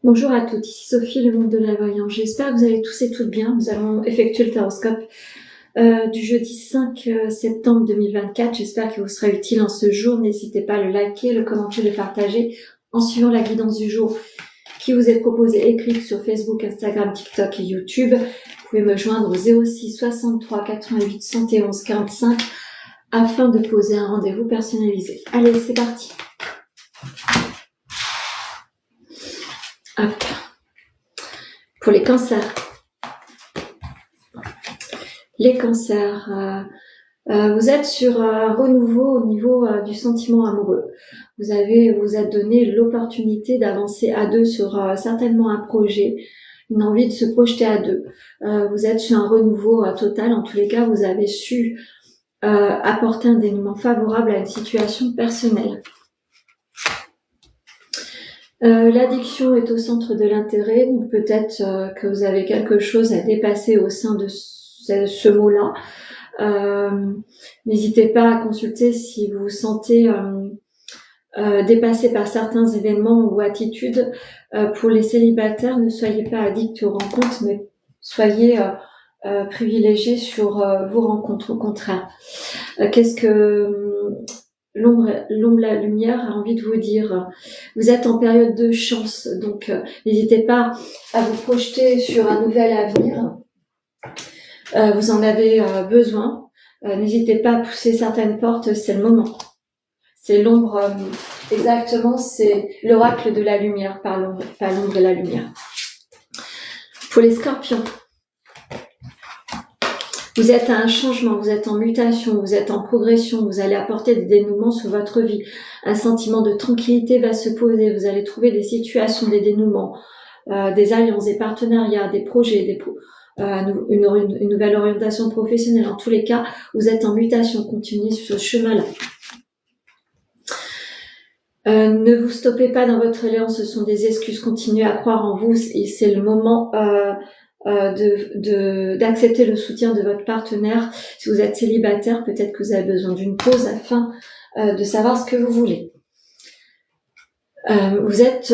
Bonjour à toutes, ici Sophie, le monde de la voyance. J'espère que vous allez tous et toutes bien. Nous allons effectuer le taroscope du jeudi 5 septembre 2024. J'espère qu'il vous sera utile en ce jour. N'hésitez pas à le liker, le commenter, le partager en suivant la guidance du jour qui vous est proposée écrite sur Facebook, Instagram, TikTok et YouTube. Vous pouvez me joindre au 06 63 88 111 45 afin de poser un rendez-vous personnalisé. Allez, c'est parti. Hop. Pour les cancers. Les cancers, vous êtes sur un renouveau au niveau du sentiment amoureux. Vous êtes donné l'opportunité d'avancer à deux sur certainement un projet, une envie de se projeter à deux. Vous êtes sur un renouveau total. En tous les cas, vous avez su apporter un dénouement favorable à une situation personnelle. L'addiction est au centre de l'intérêt, ou peut-être que vous avez quelque chose à dépasser au sein de ce mot-là. N'hésitez pas à consulter si vous vous sentez dépassé par certains événements ou attitudes. Pour les célibataires, ne soyez pas addicts aux rencontres, mais soyez privilégiés sur vos rencontres, au contraire. Qu'est-ce que l'ombre, la lumière a envie de vous dire? Vous êtes en période de chance, donc n'hésitez pas à vous projeter sur un nouvel avenir. Vous en avez besoin. N'hésitez pas à pousser certaines portes, c'est le moment. C'est l'ombre, exactement, c'est l'oracle de la lumière, pas l'ombre de la lumière. Pour les scorpions, vous êtes à un changement, vous êtes en mutation, vous êtes en progression, vous allez apporter des dénouements sur votre vie. Un sentiment de tranquillité va se poser, vous allez trouver des situations, des dénouements, des alliances, des partenariats, des projets, une nouvelle orientation professionnelle. En tous les cas, vous êtes en mutation, continuez sur ce chemin-là. Ne vous stoppez pas dans votre élan, ce sont des excuses, continuez à croire en vous et c'est le moment d'accepter le soutien de votre partenaire. Si vous êtes célibataire, peut-être que vous avez besoin d'une pause afin de savoir ce que vous voulez. Vous êtes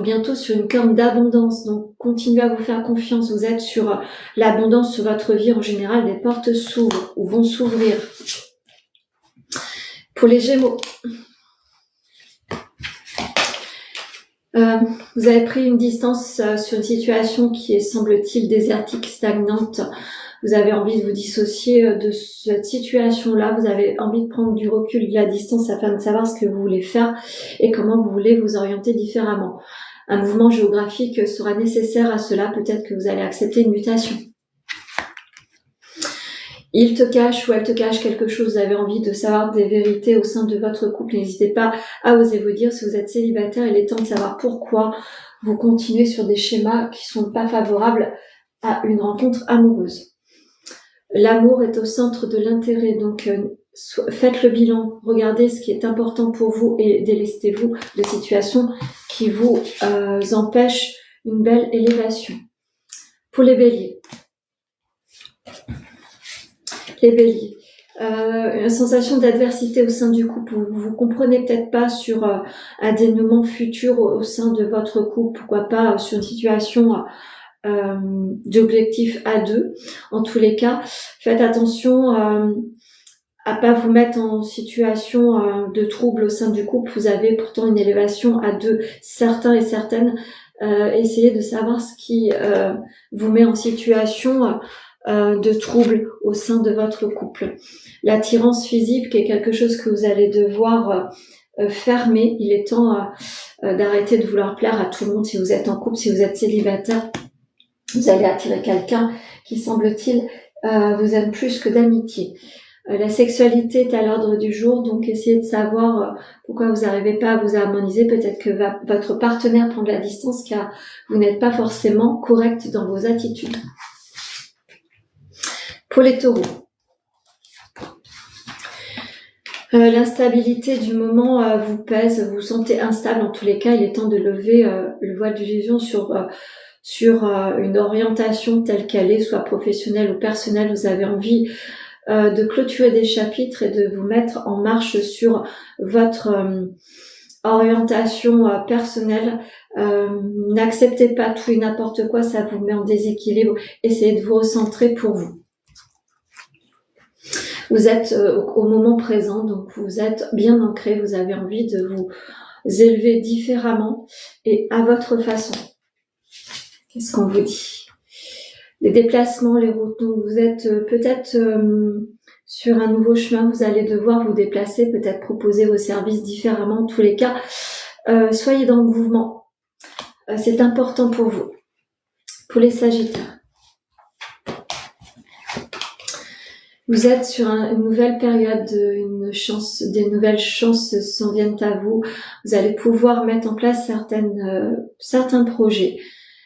bientôt sur une corne d'abondance, donc continuez à vous faire confiance. Vous êtes sur l'abondance sur votre vie en général, des portes s'ouvrent ou vont s'ouvrir. Pour les Gémeaux, vous avez pris une distance sur une situation qui est, semble-t-il, désertique, stagnante. Vous avez envie de vous dissocier de cette situation-là. Vous avez envie de prendre du recul, de la distance afin de savoir ce que vous voulez faire et comment vous voulez vous orienter différemment. Un mouvement géographique sera nécessaire à cela. Peut-être que vous allez accepter une mutation. Il te cache ou elle te cache quelque chose, vous avez envie de savoir des vérités au sein de votre couple, n'hésitez pas à oser vous dire. Si vous êtes célibataire, il est temps de savoir pourquoi vous continuez sur des schémas qui sont pas favorables à une rencontre amoureuse. L'amour est au centre de l'intérêt, donc faites le bilan, regardez ce qui est important pour vous et délestez-vous de situations qui vous empêchent une belle élévation. Pour les béliers. Les béliers, une sensation d'adversité au sein du couple. Vous comprenez peut-être pas sur un dénouement futur au sein de votre couple, pourquoi pas sur une situation d'objectif à deux. En tous les cas, faites attention à pas vous mettre en situation de trouble au sein du couple. Vous avez pourtant une élévation à deux, certains et certaines. Essayez de savoir ce qui vous met en situation de troubles au sein de votre couple. L'attirance physique est quelque chose que vous allez devoir fermer. Il est temps d'arrêter de vouloir plaire à tout le monde. Si vous êtes en couple, si vous êtes célibataire, vous allez attirer quelqu'un qui, semble-t-il, vous aime plus que d'amitié. La sexualité est à l'ordre du jour, donc essayez de savoir pourquoi vous n'arrivez pas à vous harmoniser. Peut-être que votre partenaire prend de la distance car vous n'êtes pas forcément correct dans vos attitudes. Pour les taureaux, l'instabilité du moment vous pèse, vous vous sentez instable. En tous les cas, il est temps de lever le voile d'illusion sur une orientation telle qu'elle est, soit professionnelle ou personnelle. Vous avez envie de clôturer des chapitres et de vous mettre en marche sur votre orientation personnelle. N'acceptez pas tout et n'importe quoi, ça vous met en déséquilibre. Essayez de vous recentrer pour vous. Vous êtes au moment présent, donc vous êtes bien ancré, vous avez envie de vous élever différemment et à votre façon. Qu'est-ce qu'on vous dit? Les déplacements, les routes, donc vous êtes peut-être sur un nouveau chemin, vous allez devoir vous déplacer, peut-être proposer vos services différemment. En tous les cas, soyez dans le mouvement. C'est important pour vous. Pour les Sagittaires. Vous êtes sur une nouvelle période, des nouvelles chances s'en viennent à vous. Vous allez pouvoir mettre en place certains projets,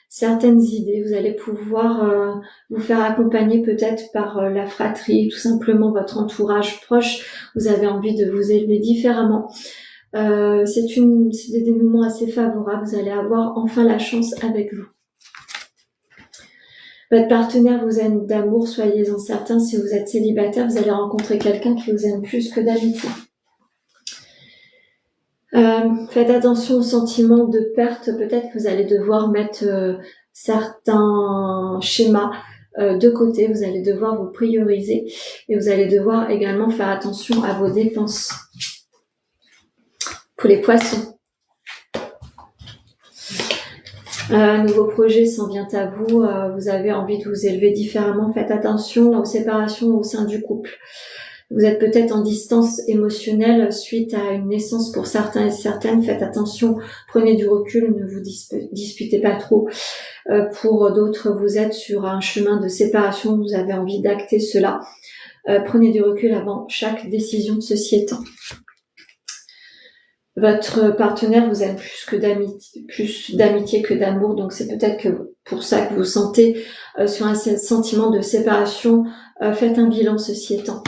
certaines idées. Vous allez pouvoir vous faire accompagner peut-être par la fratrie, tout simplement votre entourage proche. Vous avez envie de vous élever différemment. C'est des dénouements assez favorables. Vous allez avoir enfin la chance avec vous. Votre partenaire vous aime d'amour, soyez-en certain. Si vous êtes célibataire, vous allez rencontrer quelqu'un qui vous aime plus que d'amitié. Faites attention aux sentiments de perte. Peut-être que vous allez devoir mettre certains schémas de côté. Vous allez devoir vous prioriser et vous allez devoir également faire attention à vos dépenses. Pour les poissons. Un nouveau projet s'en vient à vous, vous avez envie de vous élever différemment, faites attention aux séparations au sein du couple. Vous êtes peut-être en distance émotionnelle suite à une naissance pour certains et certaines, faites attention, prenez du recul, ne vous disputez pas trop. Pour d'autres, vous êtes sur un chemin de séparation, vous avez envie d'acter cela. Prenez du recul avant chaque décision, ceci étant. Votre partenaire vous aime plus d'amitié que d'amour, donc c'est peut-être pour ça que vous sentez sur un sentiment de séparation. Faites un bilan, ceci étant.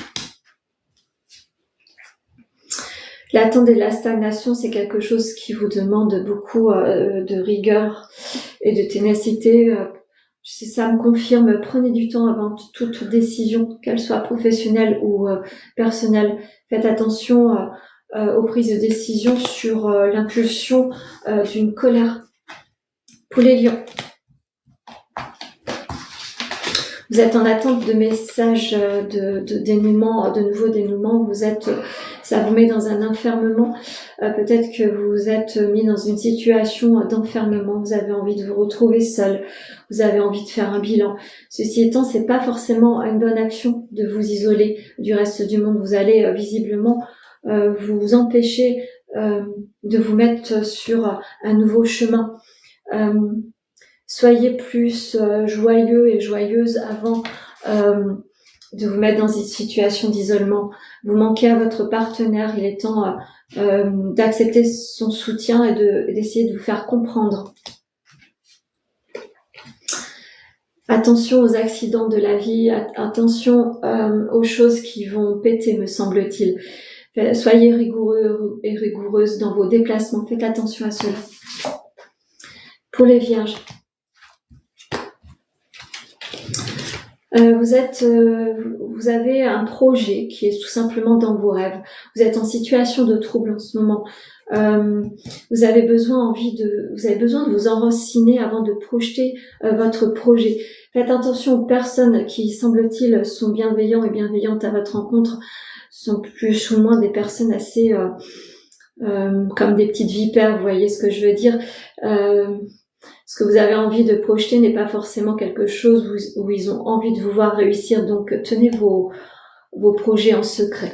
L'attente et la stagnation, c'est quelque chose qui vous demande beaucoup de rigueur et de ténacité. Ça me confirme, prenez du temps avant toute décision, qu'elle soit professionnelle ou personnelle. Faites attention aux prises de décision sur l'impulsion d'une colère. Pour les lions, vous êtes en attente de messages de dénouement, de nouveaux dénouements. Ça vous met dans un enfermement. Peut-être que vous êtes mis dans une situation d'enfermement. Vous avez envie de vous retrouver seul. Vous avez envie de faire un bilan. Ceci étant, c'est pas forcément une bonne action de vous isoler du reste du monde. Vous allez visiblement vous empêcher de vous mettre sur un nouveau chemin. Soyez plus joyeux et joyeuse avant de vous mettre dans une situation d'isolement. Vous manquez à votre partenaire, il est temps d'accepter son soutien et d'essayer de vous faire comprendre. Attention aux accidents de la vie, attention aux choses qui vont péter, me semble-t-il. Soyez rigoureux et rigoureuse dans vos déplacements, faites attention à cela. Pour les vierges, vous avez un projet qui est tout simplement dans vos rêves. Vous êtes en situation de trouble en ce moment. Vous avez besoin de vous enraciner avant de projeter votre projet. Faites attention aux personnes qui, semble-t-il, sont bienveillants et bienveillantes à votre rencontre. Sont plus ou moins des personnes assez comme des petites vipères, vous voyez ce que je veux dire. Ce que vous avez envie de projeter n'est pas forcément quelque chose où ils ont envie de vous voir réussir, donc tenez vos projets en secret.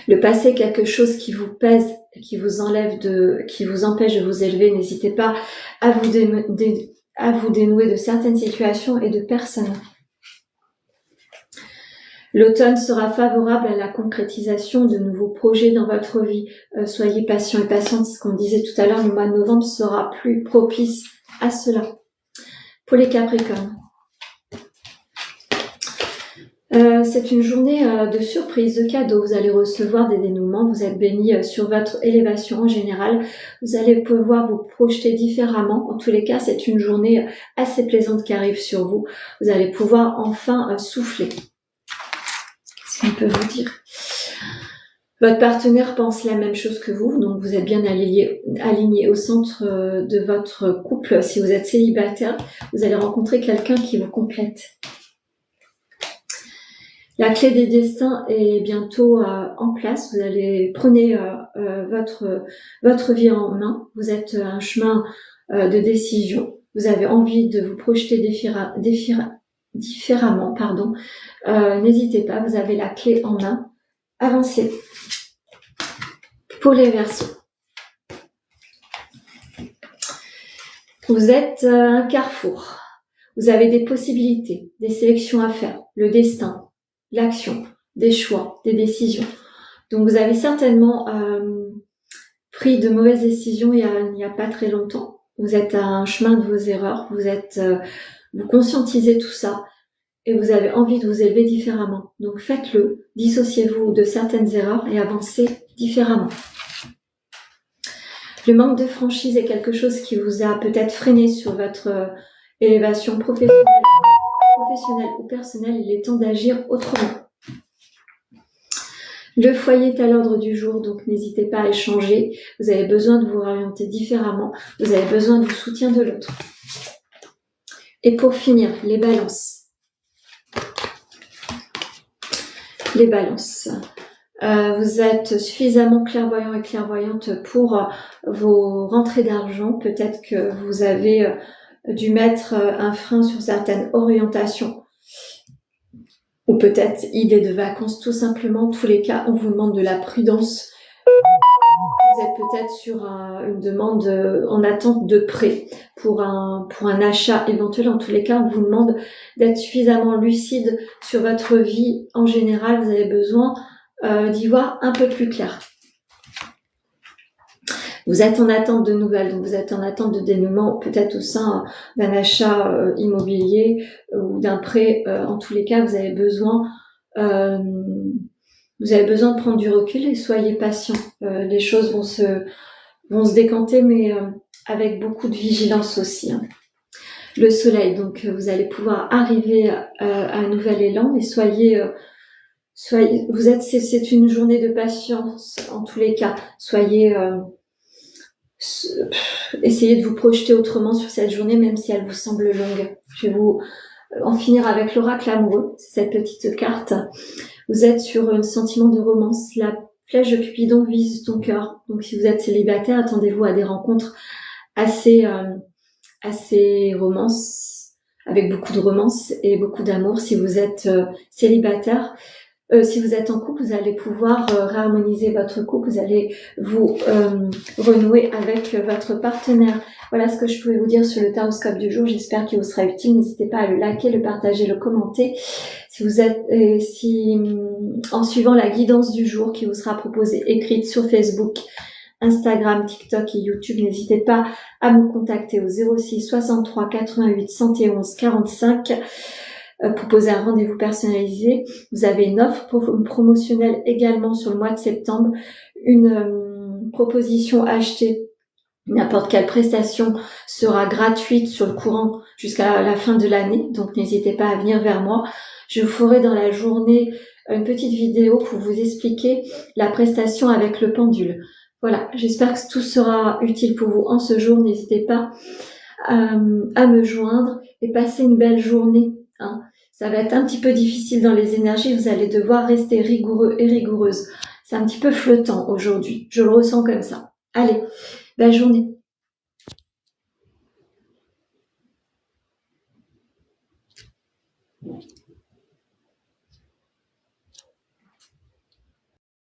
Le passé est quelque chose qui vous pèse, qui vous empêche de vous élever. N'hésitez pas à vous dénouer de certaines situations et de personnes. L'automne sera favorable à la concrétisation de nouveaux projets dans votre vie. Soyez patient et patiente, ce qu'on disait tout à l'heure, le mois de novembre sera plus propice à cela. Pour les Capricornes, c'est une journée de surprise, de cadeaux. Vous allez recevoir des dénouements, vous êtes bénis sur votre élévation en général. Vous allez pouvoir vous projeter différemment. En tous les cas, c'est une journée assez plaisante qui arrive sur vous. Vous allez pouvoir enfin souffler. On peut vous dire. Votre partenaire pense la même chose que vous, donc vous êtes bien aligné au centre de votre couple. Si vous êtes célibataire, vous allez rencontrer quelqu'un qui vous complète. La clé des destins est bientôt en place. Vous allez prenez votre vie en main. Vous êtes un chemin de décision. Vous avez envie de vous projeter différemment. N'hésitez pas, vous avez la clé en main. Avancez. Pour les Verseaux. Vous êtes un carrefour. Vous avez des possibilités, des sélections à faire, le destin, l'action, des choix, des décisions. Donc vous avez certainement pris de mauvaises décisions il n'y a pas très longtemps. Vous êtes à un chemin de vos erreurs, vous conscientisez tout ça et vous avez envie de vous élever différemment. Donc faites-le, dissociez-vous de certaines erreurs et avancez différemment. Le manque de franchise est quelque chose qui vous a peut-être freiné sur votre élévation professionnelle ou personnelle. Il est temps d'agir autrement. Le foyer est à l'ordre du jour, donc n'hésitez pas à échanger. Vous avez besoin de vous orienter différemment. Vous avez besoin du soutien de l'autre. Et pour finir, les balances. Les balances. Vous êtes suffisamment clairvoyant et clairvoyante pour vos rentrées d'argent. Peut-être que vous avez dû mettre un frein sur certaines orientations ou peut-être idées de vacances, tout simplement. En tous les cas, on vous demande de la prudence. Vous êtes peut-être sur une demande en attente de prêt pour un achat éventuel. En tous les cas, on vous demande d'être suffisamment lucide sur votre vie en général. Vous avez besoin d'y voir un peu plus clair. Vous êtes en attente de nouvelles, donc vous êtes en attente de dénouement, peut-être au sein d'un achat immobilier ou d'un prêt. En tous les cas, vous avez besoin de prendre du recul et soyez patient. Les choses vont se décanter, mais avec beaucoup de vigilance aussi. Hein. Le soleil, donc vous allez pouvoir arriver à un nouvel élan, mais c'est une journée de patience en tous les cas. Essayez de vous projeter autrement sur cette journée, même si elle vous semble longue. Je vais vous en finir avec l'oracle amoureux, c'est cette petite carte. Vous êtes sur un sentiment de romance. La flèche de Cupidon vise ton cœur. Donc si vous êtes célibataire, attendez-vous à des rencontres assez romance, avec beaucoup de romance et beaucoup d'amour. Si vous êtes célibataire, si vous êtes en couple, vous allez pouvoir réharmoniser votre couple, vous allez vous renouer avec votre partenaire. Voilà ce que je pouvais vous dire sur le taroscope du jour. J'espère qu'il vous sera utile. N'hésitez pas à le liker, le partager, le commenter. En suivant la guidance du jour qui vous sera proposée écrite sur Facebook, Instagram, TikTok et YouTube, n'hésitez pas à me contacter au 06 63 88 111 45 pour poser un rendez-vous personnalisé. Vous avez une offre promotionnelle également sur le mois de septembre, une proposition à acheter. N'importe quelle prestation sera gratuite sur le courant jusqu'à la fin de l'année, donc n'hésitez pas à venir vers moi. Je vous ferai dans la journée une petite vidéo pour vous expliquer la prestation avec le pendule. Voilà, j'espère que tout sera utile pour vous en ce jour. N'hésitez pas à me joindre et passez une belle journée. Hein. Ça va être un petit peu difficile dans les énergies, vous allez devoir rester rigoureux et rigoureuse. C'est un petit peu flottant aujourd'hui, je le ressens comme ça. Allez, belle journée.